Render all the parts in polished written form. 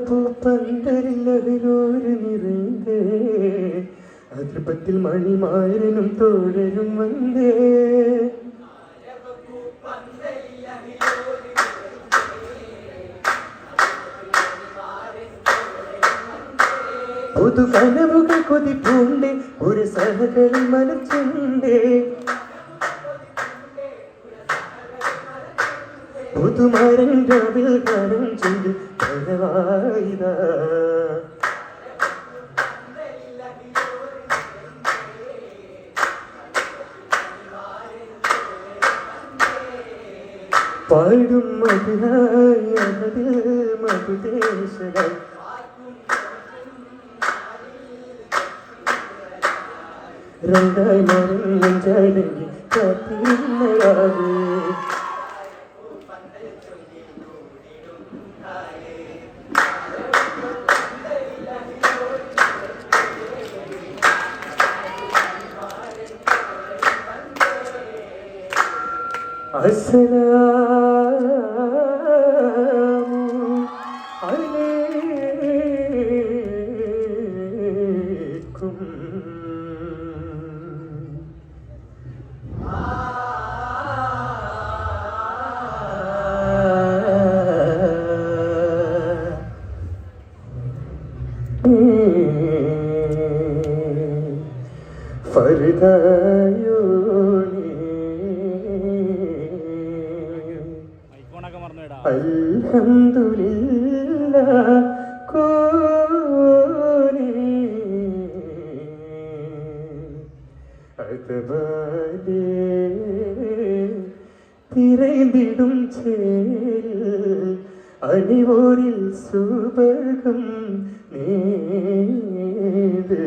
പൂപ്പന്തരിലൊരു നിറന്തേ അതിർപ്പത്തിൽ മണിമാരനും തോഴരും വന്നേ പുതു കനവുകൾ കൊതിപ്പൂണ്ടേ ഒരു സഹകളിൽ മനച്ചുണ്ടേ പുതുമരൻ രാവിൽ കാലം ചൊല്ലി കരവായിത പാടും മധുരായി അതിൽ മധുദേശകൾ രണ്ടായി മറിഞ്ഞായി കാത്തിരുന്നയാവേ അസ്സലാമു അലൈക്കും ഫർദായോനി അൽഹംദുലില്ലാഹ് കോനി അതബാലേ തിരൈന്തിടും ചേരിൽ അണിവോരിൽ സുബർഗം നീത്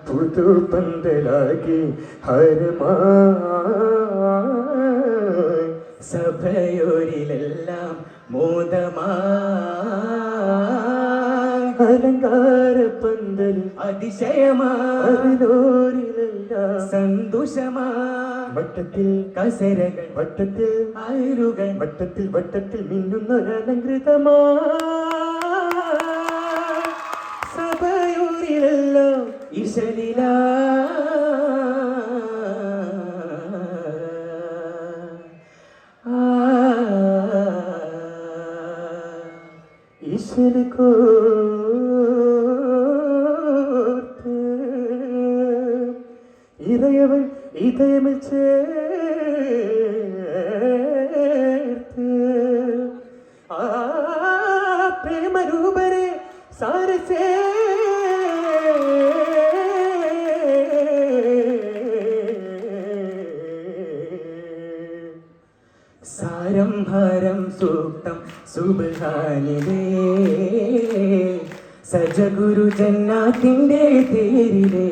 പുതുപന്തലാകി ഹരമായി സഭയോരിലെല്ലാം മോദമായി അലങ്കാര പന്തലിൽ അതിശയമാരിലോരിലെല്ലാം സന്തോഷമായി വട്ടത്തിൽ കസരകൾ വട്ടത്തിൽ അയലുകൾ വട്ടത്തിൽ വട്ടത്തിൽ മിന്നുന്നൊരലങ്കൃതമാ സഭയോരിലെല്ലാം ഈശ്വരില ഈശ്വര കോർത്ത് ഇറയവൻ ഇതയമിൽ ചേർത്ത് പ്രേമരൂപരെ സാരസേ സാരം ഹരം സൂക്തം സുബ്ഹാനിലേ സജഗുരു ജന്നാത്തിൻ്റെ തേരിലേ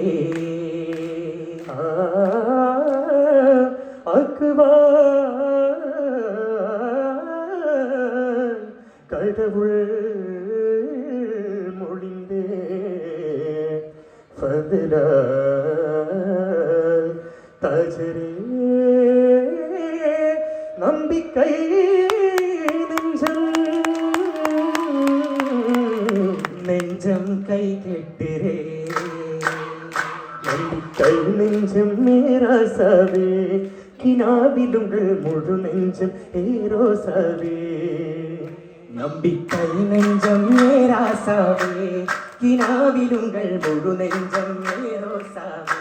കടവുൾ മൊഴിന്തേ ഫദ്ല തജരേ നമ്പിക്കൈ നെഞ്ചം കൈ കെട്ടിരേ നമ്പിക്കൈ നെഞ്ചം മേരാസവേ കിനാവിലുങ്കൾ മുഴു നെഞ്ചം ഏരോസവേ നമ്പിക്കൈ നെഞ്ചം മേരാസവേ കിനാവിലുങ്കൾ മുഴു നെഞ്ചം ഏരോസവേ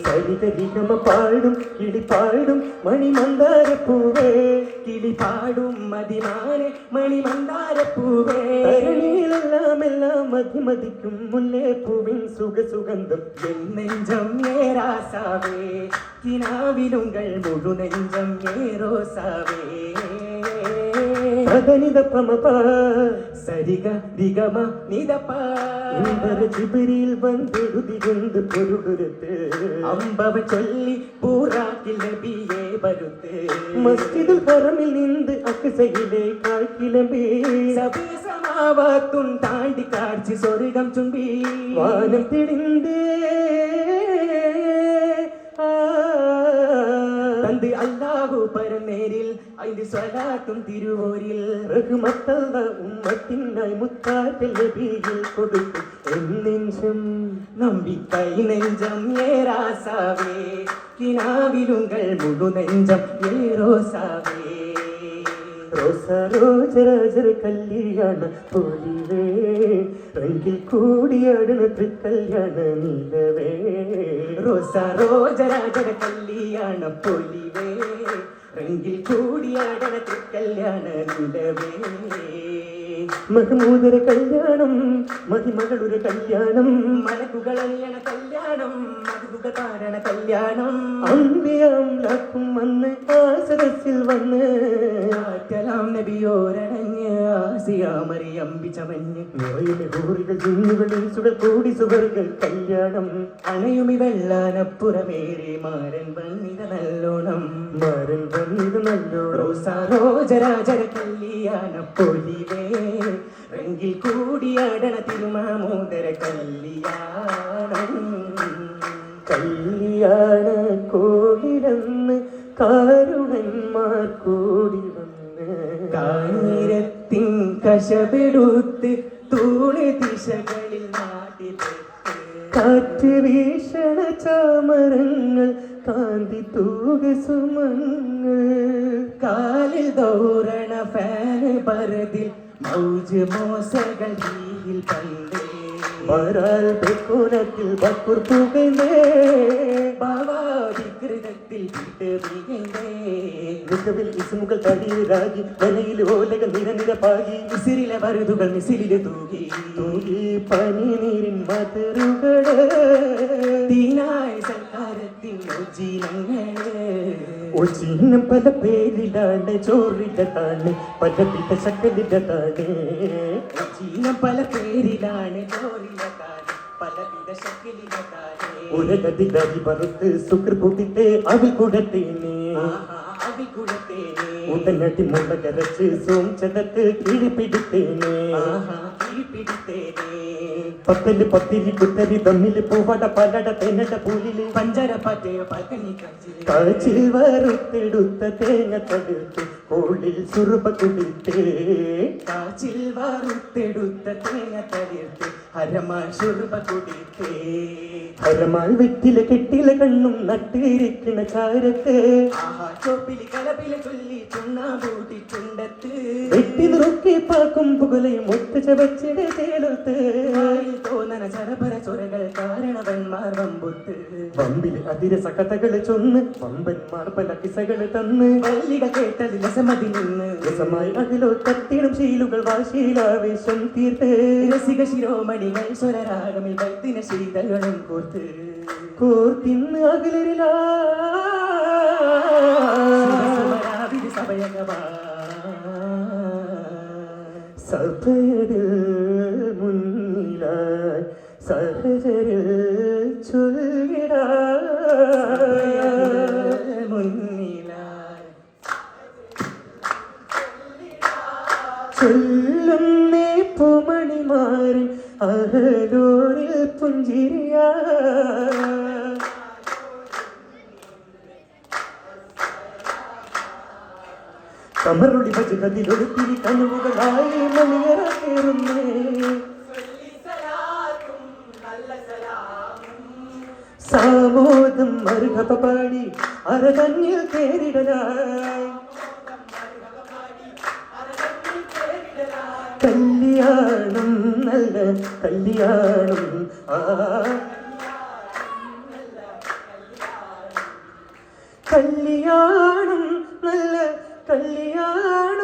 സരിതരിഗമ പാടും കിളിപ്പാടും മണിമന്ദാരപ്പൂവേ കിളിപ്പാടും മതിമാനെ മണിമന്ദാരപ്പൂവേ തരണിയിലെല്ലാം എല്ലാം മതിമതിക്കും മുല്ലേപ്പൂവിൻ സുഖസുഗന്ധം എൻ നെഞ്ചം ഏരാസാവേ കിനാവിലുങ്കൾ മുഴു നെഞ്ചം ഏരോസാവേ മദനിത പ്രമപ സരിഗ ദിഗമ നിദപ ജിബിരിയിൽ വന്നെഴുതികൊണ്ട് പൊരുടുരുത്ത് അമ്പവ ചൊല്ലി പൂറാക്കിൽ നബിയെ വരുത്ത് മസ്ജിദുൽ ഹറമിൽ നിന്ന് അക്സയിലെ കാഴ്കിലമ്പി സബേ സമാവാത്തും താണ്ടി കാഴ്ച സ്വർഗം ചുംബി വാനം തിടിന്തേ തന്ത് അല്ലാഹു പരമേരിൽ ഐந்து സ്വലാത്തും തിരുവോരിൽ റഹ്മത്തല്ല ഉമ്മത്തിനായി മുത്താറ്റൽ നബിയിൽ കൊടുത്തു എന്നെഞ്ചം നമ്പിക്കൈ നെഞ്ചം ഏറാസാവേ കിനാവിലുങ്കൾ മുഴു നെഞ്ചം ഏറോസാവേ റോസാ രോജരാജർ കല്യാണ പൊലിവേ റംഗിൽ കൂടിയാടുന്ന തൃക്കല്യാണ നിലവേ റോസാ രോജരാജർ കല്യാണ പൊലിവേ റംഗിൽ കൂടിയാടുന്ന തൃക്കല്യാണ നിലവേ മഹമൂദര കല്യാണം മഹിമകളുടെ കല്യാണം മലക്കുകളല്യണ കല്യാണം മധുക താരണ കല്യാണം അമ്പിയാം ലാക്കും വന്ന് ആ സദസ്സിൽ വന്ന് ആറ്റലാം നബിയോരടഞ്ഞ് ആസിയാമറിയമ്പി ചമഞ്ഞ് ഹൂറികൾ ജിന്നുകളിൽ സുടൽ കൂടി സുവറുകൾ കല്യാണം അണയുമി വെള്ളാനപ്പുറമേറെ മാരൻ വന്നിത നല്ലോണം മാരൻ വന്നിത നല്ലോണം റോസാ രോജരാജര കല്യാണ പൊലിവേ റംഗിൽ കൂടിയാടണ തിരുമാമോദര കല്യാണം കല്യാണ കോടിലന്ന് കാരുണന്മാർ കൂടി വന്ന് കാഞ്ഞിരത്തിൻ കശപെടുത്ത് തൂണി ദിശകളിൽ നാട്ടിലെ കാറ്റ് വീശണ ചാമരങ്ങൾ കാന്തി തൂക സുമങ്ങൾ കാലിൽ ദൗരണ ഫാന് പരതിൽ മൗജ് മോസകൾ ഹീൽ പണ്ടേ വരാൽ ബെക്കുനത്തിൽ ബക്കുർ പുകൈന്തേ ബാവാ വികൃതത്തിൽ വിട്ട് വീകൈന്തേ നികവിൽ ഇസ്മുകൾ തടിയിലാകി വനയിൽ ഓലകൾ നിരനിരപ്പാകി മിസിറിലെ മരുതുകൾ മിസിലിലെ തൂകി തൂകി പനി നീരിൻ മധുരുകള് തീനായ സൽക്കാരത്തിൻ ഒജീനം പല പേരിലാണ് ചോറിലാണ് പല വിധ ശക്തിലാണ് ഒജീനം പല പേരിലാണ് ചോറിലാണ് പല വിധ ശക്തിലാണ് ഉലകതിലരി വറുത്ത് സുക്ർ കൂട്ടിട്ട് അവിൽ കൂടത്തേനെ അവിൽ കൂടത്തേനെ ഉടനടി മുള കരച്ച് സോംചതത്ത് കിഴിപ്പിടിത്തേനെ കിഴിപ്പിടിത്തേനെ പത്തല് പത്തിരി കുത്തരി തമ്മില് പൂവട പലട തെന്നട പൂലില് പഞ്ചര പറ്റയ പകനി കാച്ചിൽ വറുത്തെടുത്ത തേങ്ങ തടുത്ത് കോളിൽ സുറുപ കുടിത്തേ കാച്ചിൽ വറുത്തെടുത്ത തേങ്ങ തടുത്ത് ഹരമാൾ സുറുപ കുടിത്തേ ഹരമാൾ വെറ്റില കെട്ടില കണ്ണും നട്ടിരിക്കണ ചാരത്ത് ചോപ്പിലി കലപില ചൊല്ലി ചുണ്ണാമ്പൂട്ടി ചുണ്ടത്ത് വെട്ടി നുറുക്കി പാക്കും പുകലയും ഒറ്റ ചവച്ചിട ചേലത്ത് തോന്നന ചരപര ചൊരകൾ കാരണവന്മാർ വമ്പുത്ത് വമ്പിൽ അതിര സകതകള് ചൊന്ന് വമ്പന്മാർ പല കിസകള് തന്ന് വല്ലികൾ കേട്ടതിൽ രസമതി നിന്ന് രസമായി അതിലോ തട്ടിടും ശീലുകൾ വാശീലാവേശം തീർത്ത് രസിക ശിരോമണികൾ സ്വരരാഗമിൽ വൈദിന ശീതകളും കോർത്ത് കോർത്തിന്ന് അകലരിലാ സഭയകവാ സഭയതിൽ മുന്നിലായി സഹചരിൽ ചൊല്ലിടാ മുന്നിലായി ചൊല്ലുന്നേ പൂമണിമാരൻ അഹലോരിൽ പുഞ്ചിരിയാ കമറുളി ഭജകതിലൊരുത്തിരി കനുവുകളായി മണിയറേറുന്നേ സാമോദം മറുകപ പാടി അരകണ്ണിൽ തേരിടലായി കല്യാണം നല്ല കല്യാണം കല്യാണം നല്ല കല്യാണം